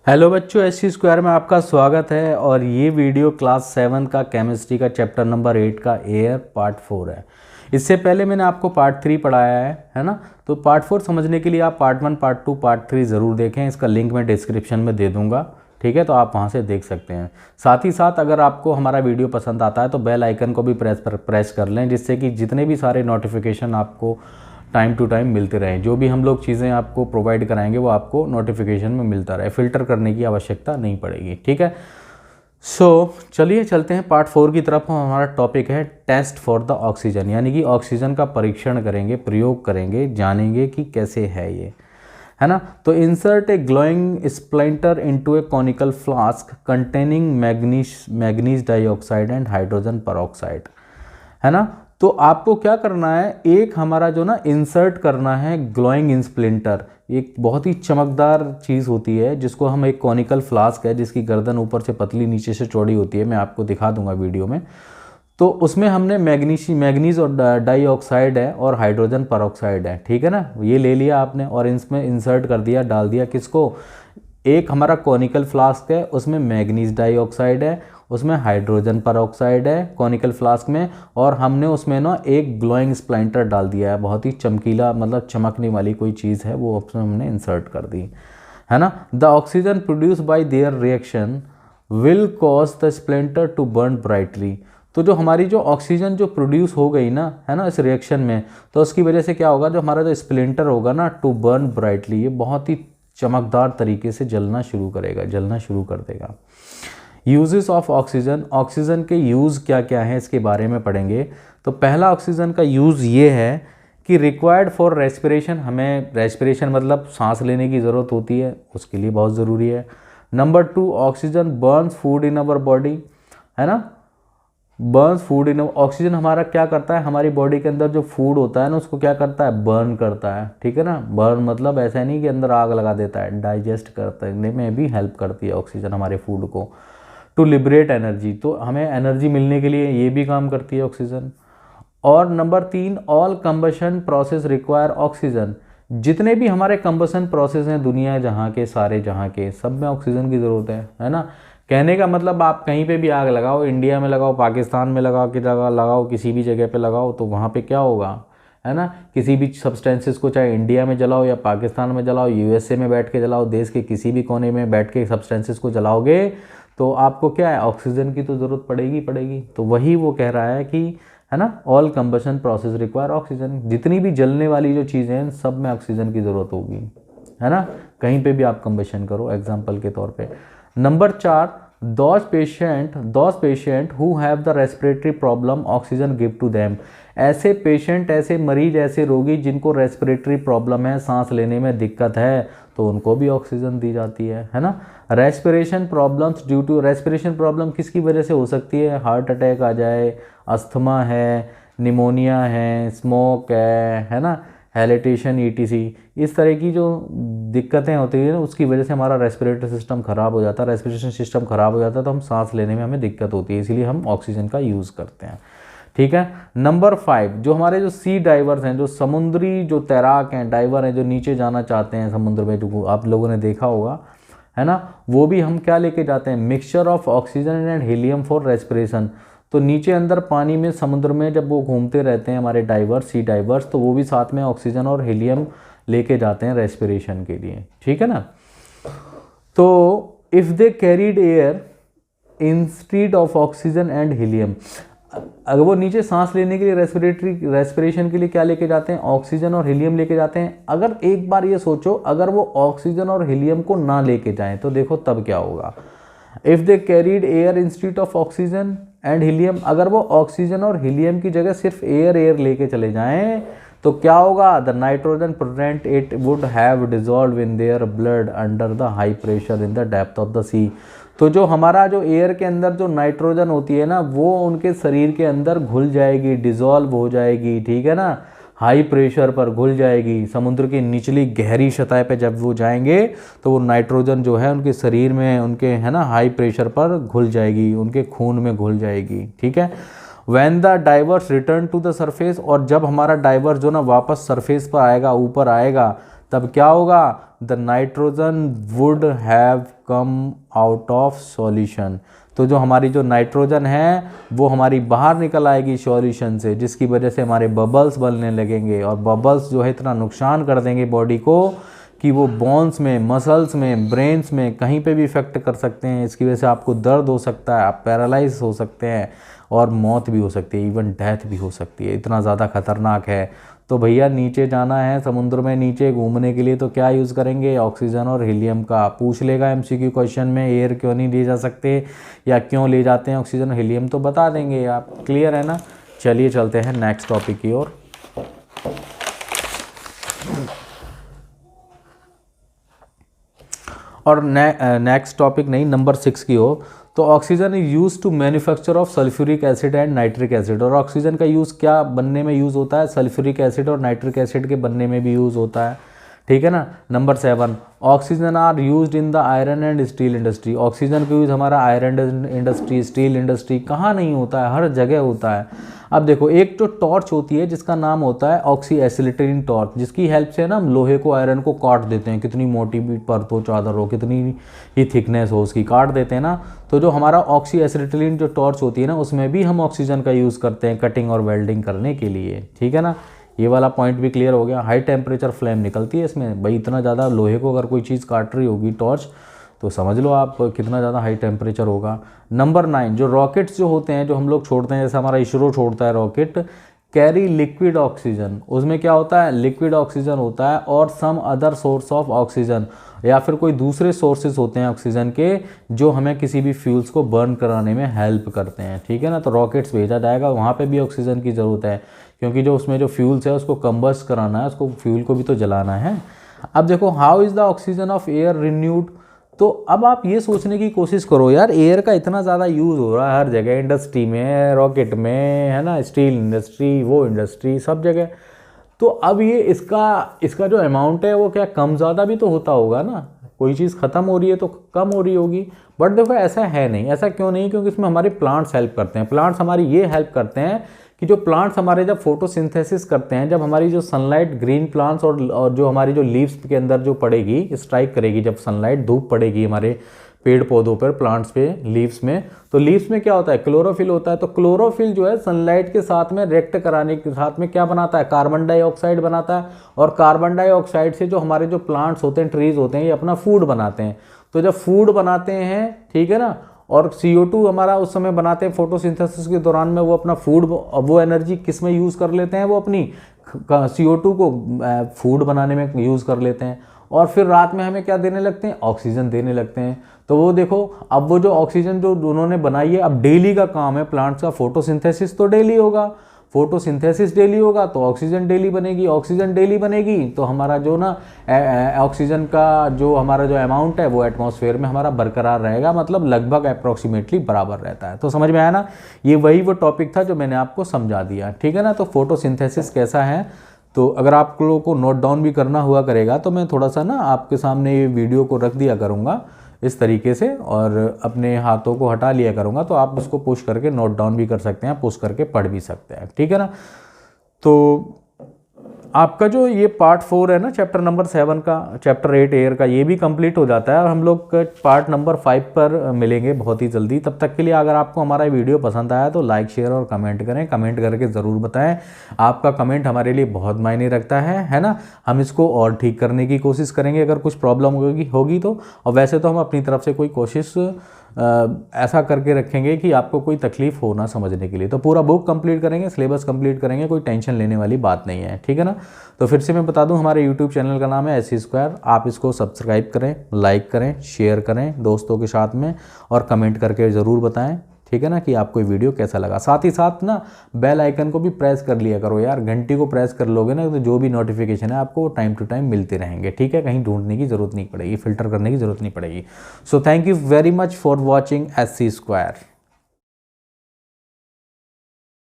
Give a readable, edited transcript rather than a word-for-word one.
Hello बच्चों, S C square में आपका स्वागत है। और ये वीडियो क्लास 7 का केमिस्ट्री का चैप्टर नंबर 8 का एयर पार्ट 4 है। इससे पहले मैंने आपको पार्ट 3 पढ़ाया है ना। तो पार्ट 4 समझने के लिए आप पार्ट 1, पार्ट 2, पार्ट 3 ज़रूर देखें। इसका लिंक मैं डिस्क्रिप्शन में दे दूंगा, ठीक है, तो आप वहाँ से देख सकते हैं। साथ ही साथ अगर आपको हमारा वीडियो पसंद आता है तो बेल आइकन को भी प्रेस कर लें, जिससे कि जितने भी सारे नोटिफिकेशन आपको टाइम टू टाइम मिलते रहें। जो भी हम लोग चीज़ें आपको प्रोवाइड कराएंगे वो आपको नोटिफिकेशन में मिलता रहे, फ़िल्टर करने की आवश्यकता नहीं पड़ेगी, ठीक है। चलिए चलते हैं पार्ट 4 की तरफ। हमारा टॉपिक है टेस्ट फॉर द ऑक्सीजन, यानी कि ऑक्सीजन का परीक्षण करेंगे, प्रयोग करेंगे, जानेंगे कि कैसे है ये, है ना। तो insert A glowing splinter into A conical flask containing manganese dioxide and hydrogen peroxide, है ना। तो आपको क्या करना है, एक हमारा जो ना इंसर्ट करना है ग्लोइंग स्प्लिंटर। एक बहुत ही चमकदार चीज़ होती है जिसको हम, एक कॉनिकल फ्लास्क है जिसकी गर्दन ऊपर से पतली नीचे से चौड़ी होती है, मैं आपको दिखा दूंगा वीडियो में। तो उसमें हमने मैग्नीज और डाइऑक्साइड है और हाइड्रोजन पेरोक्साइड है, ठीक है ना। ये ले लिया आपने और इसमें इंसर्ट कर दिया, डाल दिया किसको, एक हमारा कॉनिकल फ्लास्क है, उसमें मैग्नीज डाइऑक्साइड है, उसमें हाइड्रोजन पेरोक्साइड है कॉनिकल फ्लास्क में, और हमने उसमें ना एक ग्लोइंग स्प्लिंटर डाल दिया है, बहुत ही चमकीला, मतलब चमकने वाली कोई चीज़ है, वो उसमें हमने इंसर्ट कर दी, है ना। The oxygen produce by their reaction will cause the splinter to burn brightly. तो जो हमारी जो ऑक्सीजन जो प्रोड्यूस हो गई ना, है ना, इस रिएक्शन में, तो उसकी वजह से क्या होगा, जो हमारा जो स्प्लिंटर होगा ना, टू बर्न ब्राइटली, ये बहुत ही चमकदार तरीके से जलना शुरू करेगा, जलना शुरू कर देगा। यूजेस ऑफ ऑक्सीजन, ऑक्सीजन के यूज़ क्या क्या हैं इसके बारे में पढ़ेंगे। तो पहला ऑक्सीजन का यूज़ ये है कि रिक्वायर्ड फॉर रेस्पिरेशन, हमें रेस्पिरेशन मतलब सांस लेने की ज़रूरत होती है, उसके लिए बहुत ज़रूरी है। Number 2, oxygen Burns food in our body, है ना, बर्न्स फूड इन। ऑक्सीजन हमारा क्या करता है, हमारी बॉडी के अंदर जो फूड होता है ना, उसको क्या करता है, बर्न करता है, ठीक है ना। बर्न मतलब ऐसा नहीं कि अंदर आग लगा देता है, डाइजेस्ट करने में भी हेल्प करती है ऑक्सीजन हमारे फूड को। टू लिबरेट एनर्जी, तो हमें एनर्जी मिलने के लिए ये भी काम करती है ऑक्सीजन। और number 3, all combustion process require oxygen, जितने भी हमारे कंबशन प्रोसेस हैं दुनिया जहाँ के, सारे जहाँ के, सब में ऑक्सीजन की ज़रूरत है ना। कहने का मतलब, आप कहीं पे भी आग लगाओ, इंडिया में लगाओ, पाकिस्तान में लगाओ, की जगह लगाओ, किसी भी जगह पे लगाओ, तो वहाँ पे क्या होगा, है ना, किसी भी सब्सटेंसेस को चाहे इंडिया में जलाओ या पाकिस्तान में जलाओ, यूएसए में बैठ के जलाओ, देश के किसी भी कोने में बैठ के सब्सटेंसेस को जलाओगे तो आपको क्या है, ऑक्सीजन की तो ज़रूरत पड़ेगी। तो वही वो कह रहा है कि, है ना, all combustion process require oxygen, जितनी भी जलने वाली जो चीज़ें हैं सब में ऑक्सीजन की ज़रूरत होगी, है ना, कहीं पे भी आप कंबशन करो, एग्जाम्पल के तौर पे। Number 4, those patient who have the respiratory problem oxygen give to them, ऐसे पेशेंट, ऐसे मरीज, ऐसे रोगी जिनको रेस्पिरेटरी प्रॉब्लम है, सांस लेने में दिक्कत है, तो उनको भी ऑक्सीजन दी जाती है ना। Respiration problems due to, respiration problem किसकी वजह से हो सकती है, हार्ट अटैक आ जाए, अस्थमा है, निमोनिया है, स्मोक है ना, हैलिटेशन ईटीसी, इस तरह की जो दिक्कतें होती है ना, उसकी वजह से हमारा रेस्पिरेटरी सिस्टम ख़राब हो जाता है। रेस्पिरेशन सिस्टम ख़राब हो जाता है तो हम सांस लेने में हमें दिक्कत होती है, इसीलिए हम ऑक्सीजन का यूज़ करते हैं, ठीक है। नंबर 5, जो हमारे जो सी डाइवर्स हैं, जो समुद्री जो तैराक हैं, डाइवर हैं, जो नीचे जाना चाहते हैं समुद्र में, जो आप लोगों ने देखा होगा, है ना, वो भी हम क्या लेके जाते हैं, mixture of oxygen and helium for respiration. तो नीचे अंदर पानी में, समुद्र में जब वो घूमते रहते हैं हमारे डाइवर्स, सी डाइवर्स, तो वो भी साथ में ऑक्सीजन और हीलियम लेके जाते हैं रेस्पिरेशन के लिए, ठीक है ना। तो if they carried air instead of oxygen and helium, अगर वो नीचे सांस लेने के लिए, रेस्पिरेशन के लिए क्या लेके जाते हैं, ऑक्सीजन और हीलियम लेके जाते हैं। अगर एक बार ये सोचो, अगर वो ऑक्सीजन और हीलियम को ना लेके जाएं तो देखो तब क्या होगा। If they carried air instead of oxygen and helium, अगर वो ऑक्सीजन और हीलियम की जगह सिर्फ एयर लेके चले जाएं तो क्या होगा, the nitrogen present it would have dissolve in their blood under the high pressure in the depth of the sea. तो जो हमारा जो एयर के अंदर जो नाइट्रोजन होती है ना, वो उनके शरीर के अंदर घुल जाएगी, डिजॉल्व हो जाएगी, ठीक है ना, हाई प्रेशर पर घुल जाएगी। समुद्र की निचली गहरी सतह पे जब वो जाएंगे तो वो नाइट्रोजन जो है उनके शरीर में, उनके, है ना, हाई प्रेशर पर घुल जाएगी, उनके खून में घुल जाएगी, ठीक है। When the divers return to the surface, और जब हमारा डाइवर्स जो ना वापस सरफेस पर आएगा, ऊपर आएगा, तब क्या होगा, the nitrogen would have come out of solution. तो जो हमारी जो नाइट्रोजन है वो हमारी बाहर निकल आएगी सॉल्यूशन से, जिसकी वजह से हमारे बबल्स बनने लगेंगे, और बबल्स जो है इतना नुकसान कर देंगे बॉडी को कि वो बोन्स में, मसल्स में, ब्रेन्स में कहीं पे भी इफेक्ट कर सकते हैं। इसकी वजह से आपको दर्द हो सकता है, आप पैरालाइज हो सकते हैं, और मौत भी हो सकती है, इवन डेथ भी हो सकती है। इतना ज़्यादा खतरनाक है। तो भैया नीचे जाना है समुद्र में नीचे घूमने के लिए तो क्या यूज़ करेंगे, ऑक्सीजन और हीलियम का। पूछ लेगा एमसीक्यू क्वेश्चन में, एयर क्यों नहीं ले जा सकते या क्यों ले जाते हैं ऑक्सीजन और हीलियम, तो बता देंगे आप। क्लियर है ना। चलिए चलते हैं नेक्स्ट टॉपिक की ओर। और नेक्स्ट टॉपिक नहीं, नंबर 6 की ओर। तो oxygen is use to manufacture of sulphuric acid and nitric acid. और ऑक्सीजन का यूज़ क्या बनने में यूज़ होता है, सल्फ्यूरिक एसिड और नाइट्रिक एसिड के बनने में भी यूज़ होता है। ठीक है ना। Number 7, oxygen are used in the iron and steel industry. Oxygen का यूज़ हमारा आयरन इंडस्ट्री, स्टील इंडस्ट्री, कहाँ नहीं होता है, हर जगह होता है। अब देखो, एक जो टॉर्च होती है जिसका नाम होता है ऑक्सी एसिलिट्रीन टॉर्च, जिसकी हेल्प से ना हम लोहे को, आयरन को काट देते हैं, कितनी मोटी भी परत हो, चादर हो, कितनी ही थिकनेस हो, उसकी काट देते हैं ना। तो जो हमारा ऑक्सी एसिलिट्रीन जो टॉर्च होती है ना, उसमें भी हम ऑक्सीजन का यूज़ करते हैं कटिंग और वेल्डिंग करने के लिए। ठीक है ना। ये वाला पॉइंट भी क्लियर हो गया। हाई टेम्परेचर फ्लेम निकलती है इसमें भाई, इतना ज़्यादा लोहे को अगर कोई चीज़ काट रही होगी टॉर्च, तो समझ लो आप कितना ज़्यादा हाई टेम्परेचर होगा। नंबर 9, जो रॉकेट्स जो होते हैं जो हम लोग छोड़ते हैं, जैसे हमारा इसरो छोड़ता है रॉकेट, कैरी लिक्विड ऑक्सीजन। उसमें क्या होता है, लिक्विड ऑक्सीजन होता है, और some other source of oxygen, या फिर कोई दूसरे सोर्सेज होते हैं ऑक्सीजन के जो हमें किसी भी फ्यूल्स को बर्न कराने में हेल्प करते हैं। ठीक है ना। तो रॉकेट्स भेजा जाएगा, वहाँ पे भी ऑक्सीजन की ज़रूरत है, क्योंकि जो उसमें जो फ्यूल्स है उसको कंबस्ट कराना है, उसको फ्यूल को भी तो जलाना है। अब देखो, how is the oxygen of air renewed. तो अब आप ये सोचने की कोशिश करो यार, एयर का इतना ज़्यादा यूज़ हो रहा है हर जगह, इंडस्ट्री में, रॉकेट में, है ना, स्टील इंडस्ट्री, वो इंडस्ट्री, सब जगह। तो अब ये इसका जो अमाउंट है वो क्या कम ज़्यादा भी तो होता होगा ना। कोई चीज़ ख़त्म हो रही है तो कम हो रही होगी। बट देखो ऐसा है नहीं। ऐसा क्यों नहीं, क्योंकि इसमें हमारे प्लांट्स हेल्प करते हैं। प्लांट्स हमारी ये हेल्प करते हैं कि जो प्लांट्स हमारे जब फोटोसिंथेसिस करते हैं, जब हमारी जो सनलाइट ग्रीन प्लांट्स और जो हमारी जो लीव्स के अंदर जो पड़ेगी, स्ट्राइक करेगी, जब सनलाइट धूप पड़ेगी हमारे पेड़ पौधों पर, प्लांट्स पे, लीव्स में, तो लीव्स में क्या होता है, क्लोरोफिल होता है। तो क्लोरोफिल जो है सनलाइट के साथ में रिएक्ट कराने के साथ में क्या बनाता है, कार्बन डाइऑक्साइड बनाता है। और कार्बन डाइऑक्साइड से जो हमारे जो प्लांट्स होते हैं, ट्रीज होते हैं, ये अपना फूड बनाते हैं। तो जब फूड बनाते हैं, ठीक है ना, और CO2 हमारा उस समय बनाते हैं फोटोसिंथेसिस के दौरान में, वो अपना फूड, वो एनर्जी किस में यूज़ कर लेते हैं, वो अपनी CO2 को फूड बनाने में यूज़ कर लेते हैं। और फिर रात में हमें क्या देने लगते हैं, ऑक्सीजन देने लगते हैं। तो वो देखो, अब वो जो ऑक्सीजन जो उन्होंने बनाई है, अब डेली का काम है प्लांट्स का, फोटोसिंथेसिस तो डेली होगा, फोटोसिंथेसिस डेली होगा तो ऑक्सीजन डेली बनेगी, ऑक्सीजन डेली बनेगी तो हमारा जो ना ऑक्सीजन का जो हमारा जो अमाउंट है वो एटमॉस्फेयर में हमारा बरकरार रहेगा, मतलब लगभग अप्रॉक्सीमेटली बराबर रहता है। तो समझ में आया ना। ये वो टॉपिक था जो मैंने आपको समझा दिया। ठीक है ना। तो फोटोसिंथेसिस कैसा है, तो अगर आप लोगों को नोट डाउन भी करना हुआ करेगा तो मैं थोड़ा सा ना आपके सामने ये वीडियो को रख दिया करूँगा इस तरीके से, और अपने हाथों को हटा लिया करूँगा, तो आप उसको पुश करके नोट डाउन भी कर सकते हैं, पुश करके पढ़ भी सकते हैं। ठीक है ना। तो आपका जो ये पार्ट 4 है ना, चैप्टर नंबर 7 का, चैप्टर 8 एयर का, ये भी कंप्लीट हो जाता है, और हम लोग पार्ट नंबर 5 पर मिलेंगे बहुत ही जल्दी। तब तक के लिए अगर आपको हमारा वीडियो पसंद आया तो लाइक, शेयर और कमेंट करें। कमेंट करके ज़रूर बताएं, आपका कमेंट हमारे लिए बहुत मायने रखता है ना। हम इसको और ठीक करने की कोशिश करेंगे अगर कुछ प्रॉब्लम होगी तो। और वैसे तो हम अपनी तरफ से कोई कोशिश ऐसा करके रखेंगे कि आपको कोई तकलीफ हो ना समझने के लिए। तो पूरा बुक कंप्लीट करेंगे, सिलेबस कंप्लीट करेंगे, कोई टेंशन लेने वाली बात नहीं है। ठीक है ना। तो फिर से मैं बता दूं, हमारे YouTube चैनल का नाम है SC स्क्वायर। आप इसको सब्सक्राइब करें, लाइक करें, शेयर करें दोस्तों के साथ में, और कमेंट करके ज़रूर बताएं। ठीक है ना, कि आपको वीडियो कैसा लगा। साथ ही साथ ना बेल आइकन को भी प्रेस कर लिया करो यार, घंटी को प्रेस कर लोगे ना तो जो भी नोटिफिकेशन है आपको टाइम टू टाइम मिलते रहेंगे। ठीक है, कहीं ढूंढने की ज़रूरत नहीं पड़ेगी, फिल्टर करने की ज़रूरत नहीं पड़ेगी। So thank you very much for watching SC square.